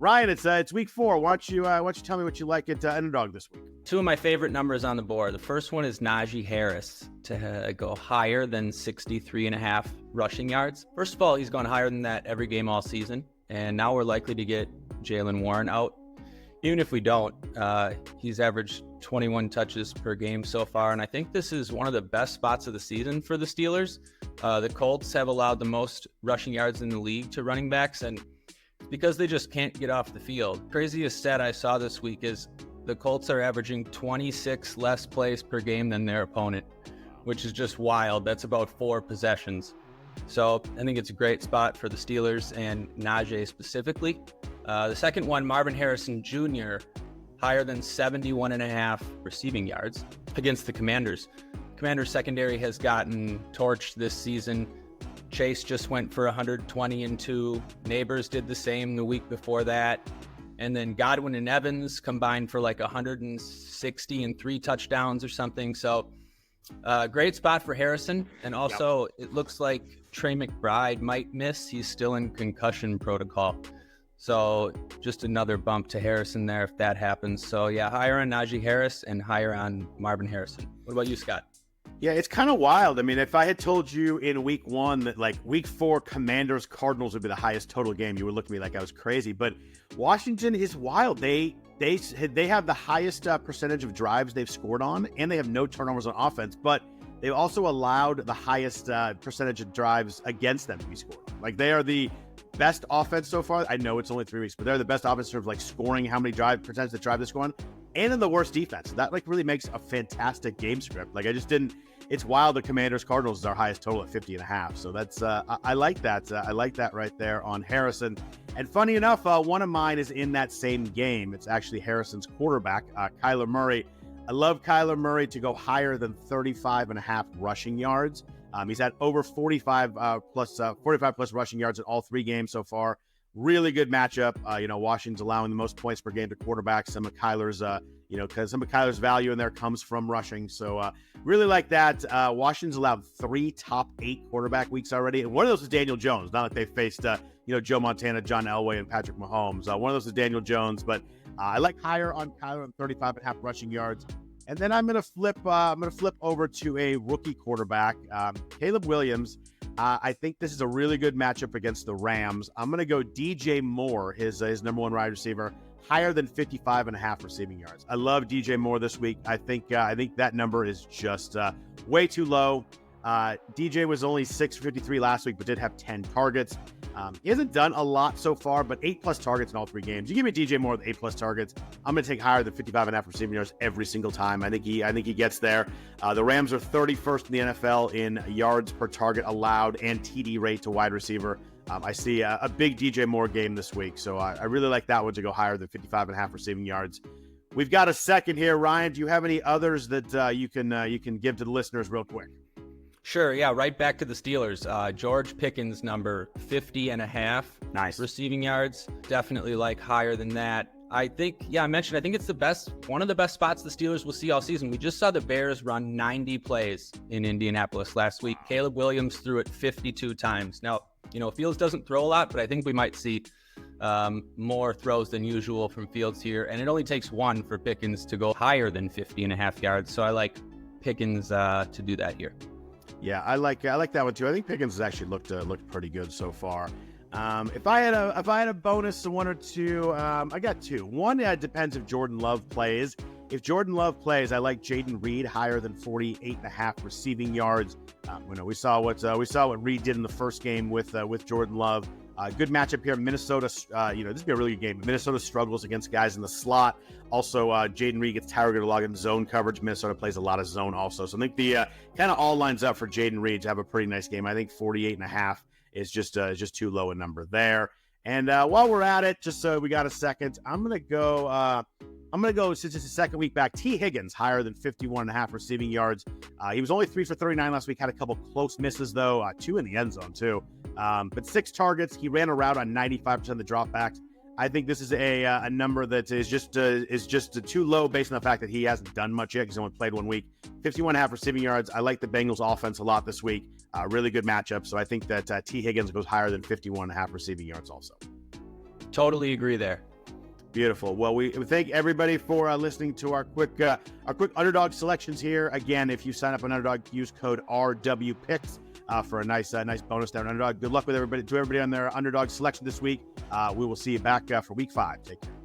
Ryan, it's week 4. Why don't you tell me what you like at Underdog this week? Two of my favorite numbers on the board. The first one is Najee Harris to go higher than 63.5 rushing yards. First of all, he's gone higher than that every game all season, and now we're likely to get Jaylen Warren out. Even if we don't, he's averaged 21 touches per game so far, and I think this is one of the best spots of the season for the Steelers. The Colts have allowed the most rushing yards in the league to running backs, and because they just can't get off the field. Craziest stat I saw this week is the Colts are averaging 26 less plays per game than their opponent, which is just wild. That's about 4 possessions. So I think it's a great spot for the Steelers and Najee specifically. The second one, Marvin Harrison Jr., higher than 71.5 receiving yards against the Commanders. Commanders secondary has gotten torched this season. Chase just went for 120 and 2. Neighbors did the same the week before that. And then Godwin and Evans combined for like 160 and 3 touchdowns or something. So great spot for Harrison. And also It looks like Trey McBride might miss. He's still in concussion protocol. So just another bump to Harrison there if that happens. So yeah, higher on Najee Harris and higher on Marvin Harrison. What about you, Scott? Yeah, it's kind of wild. I mean, if I had told you in week 1 that like week 4 Commanders Cardinals would be the highest total game, you would look at me like I was crazy. But Washington is wild. They have the highest percentage of drives they've scored on, and they have no turnovers on offense. But they've also allowed the highest percentage of drives against them to be scored. Like they are the best offense so far. I know it's only 3 weeks, but they're the best offense in terms of like scoring how many percentage of drive they score on, and in the worst defense. That like really makes a fantastic game script. Like it's wild. The Commanders Cardinals is our highest total at 50.5. So that's I like that. I like that right there on Harrison. And funny enough, one of mine is in that same game. It's actually Harrison's quarterback, Kyler Murray. I love Kyler Murray to go higher than 35.5 rushing yards. He's had over 45 plus rushing yards in all 3 games so far. Really good matchup. Washington's allowing the most points per game to quarterbacks. Some of Kyler's value in there comes from rushing. So really like that. Washington's allowed 3 top 8 quarterback weeks already. And one of those is Daniel Jones. Not like they faced, Joe Montana, John Elway, and Patrick Mahomes. One of those is Daniel Jones, but I like higher on Kyler on 35.5 rushing yards. And then I'm gonna flip over to a rookie quarterback, Caleb Williams. I think this is a really good matchup against the Rams. I'm gonna go DJ Moore, his number 1 wide receiver, higher than 55.5 receiving yards. I love DJ Moore this week. I think that number is just way too low. DJ was only 6 for 53 last week, but did have 10 targets. He hasn't done a lot so far, but 8+ targets in all 3 games. You give me DJ Moore with 8+ targets, I'm going to take higher than 55.5 receiving yards every single time. I think he gets there. The Rams are 31st in the NFL in yards per target allowed and TD rate to wide receiver. I see a big DJ Moore game this week, so I really like that one to go higher than 55.5 receiving yards. We've got a second here, Ryan. Do you have any others that you can give to the listeners real quick? Sure, yeah, right back to the Steelers. George Pickens, number 50.5. Nice. Receiving yards. Definitely like higher than that. I think it's one of the best spots the Steelers will see all season. We just saw the Bears run 90 plays in Indianapolis last week. Caleb Williams threw it 52 times. Now, Fields doesn't throw a lot, but I think we might see more throws than usual from Fields here. And it only takes 1 for Pickens to go higher than 50.5 yards. So I like Pickens to do that here. Yeah, I like that one too. I think Pickens has actually looked pretty good so far. If I had a bonus, 1 or 2, I got 2. One, depends if Jordan Love plays. If Jordan Love plays, I like Jayden Reed higher than 48.5 receiving yards. We saw what Reed did in the first game with Jordan Love. Good matchup here. Minnesota, this would be a really good game. Minnesota struggles against guys in the slot. Also, Jayden Reed gets targeted a lot in zone coverage. Minnesota plays a lot of zone also. So I think the kind of all lines up for Jayden Reed to have a pretty nice game. I think 48.5 is just too low a number there. And while we're at it, just so we got a second, I'm gonna go since it's the second week back. T. Higgins higher than 51.5 receiving yards. He was only 3 for 39 last week. Had a couple close misses though, 2 in the end zone too. But 6 targets. He ran a route on 95% of the dropbacks. I think this is a number that is just too low based on the fact that he hasn't done much yet because he only played 1 week. 51.5 receiving yards. I like the Bengals offense a lot this week. Really good matchup. So I think that T. Higgins goes higher than 51.5 receiving yards also. Totally agree there. Beautiful. Well, we thank everybody for listening to our quick underdog selections here. Again, if you sign up on Underdog, use code RWPicks for a nice bonus down on Underdog. Good luck with everybody on their underdog selection this week. We will see you back for week 5. Take care.